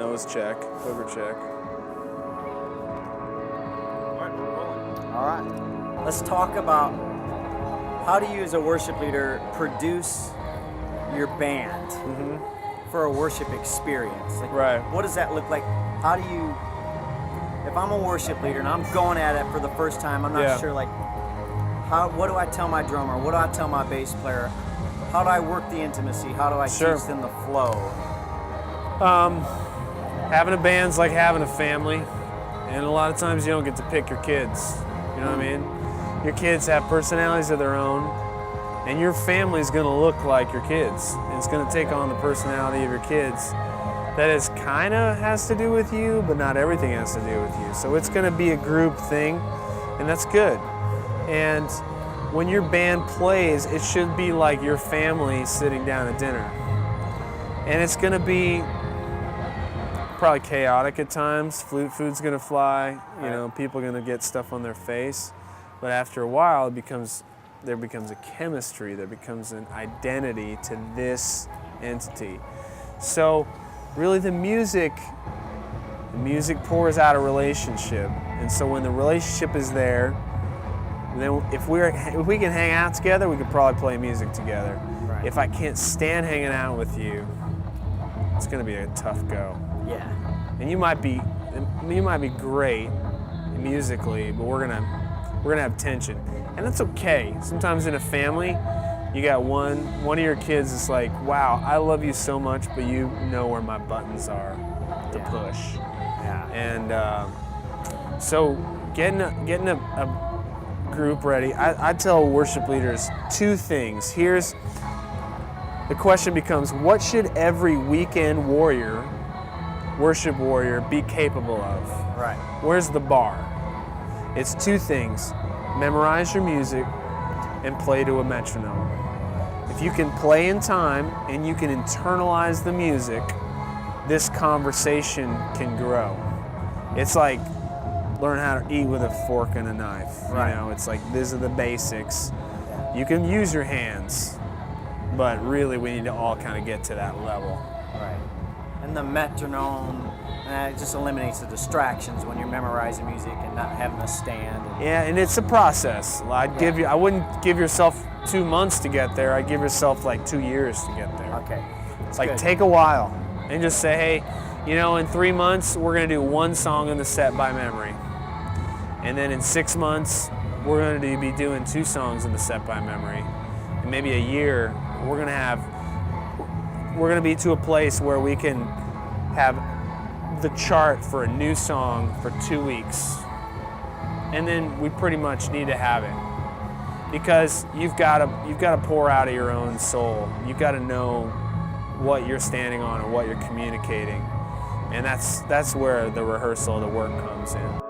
nose check, booger check. All right. Let's talk about how do you as a worship leader produce your band for a worship experience? Like, Right. what does that look like? How do you, if I'm a worship leader and I'm going at it for the first time, I'm not sure, like, what do I tell my drummer? What do I tell my bass player? How do I work the intimacy? How do I teach them the flow? Having a band's like having a family, and a lot of times you don't get to pick your kids. You know what I mean? Your kids have personalities of their own, and your family's going to look like your kids. And it's going to take on the personality of your kids. That is kind of has to do with you, but not everything has to do with you. So it's going to be a group thing, and that's good. And when your band plays, it should be like your family sitting down at dinner. And it's going to be probably chaotic at times. Food's going to fly. You know, people are going to get stuff on their face. But after a while, there becomes a chemistry. There becomes an identity to this entity. So really the music pours out a relationship. And so when the relationship is there, then if we can hang out together, we could probably play music together. Right. If I can't stand hanging out with you, it's going to be a tough go. Yeah. And you might be great musically, but we're gonna have tension, and that's okay. Sometimes in a family, you got one of your kids is like, wow, I love you so much, but you know where my buttons are to push. Yeah. And so getting a group ready, I tell worship leaders two things. Here's the question becomes, what should every weekend worship warrior be capable of? Right. Where's the bar? It's two things. Memorize your music and play to a metronome. If you can play in time and you can internalize the music, this conversation can grow. It's like learn how to eat with a fork and a knife. Right. You know, it's like these are the basics. You can use your hands, but really we need to all kind of get to that level. Right. And the metronome, it just eliminates the distractions when you're memorizing music and not having to stand. Yeah, and it's a process. I wouldn't give yourself 2 months to get there. I'd give yourself like 2 years to get there. Okay. It's like take a while and just say, hey, you know, in 3 months we're gonna do one song in the set by memory, and then in 6 months we're gonna be doing 2 songs in the set by memory, and maybe a year we're gonna be to a place where we can have the chart for a new song for 2 weeks, and then we pretty much need to have it, because you've got to pour out of your own soul. You've got to know what you're standing on and what you're communicating, and that's where the rehearsal, the work comes in.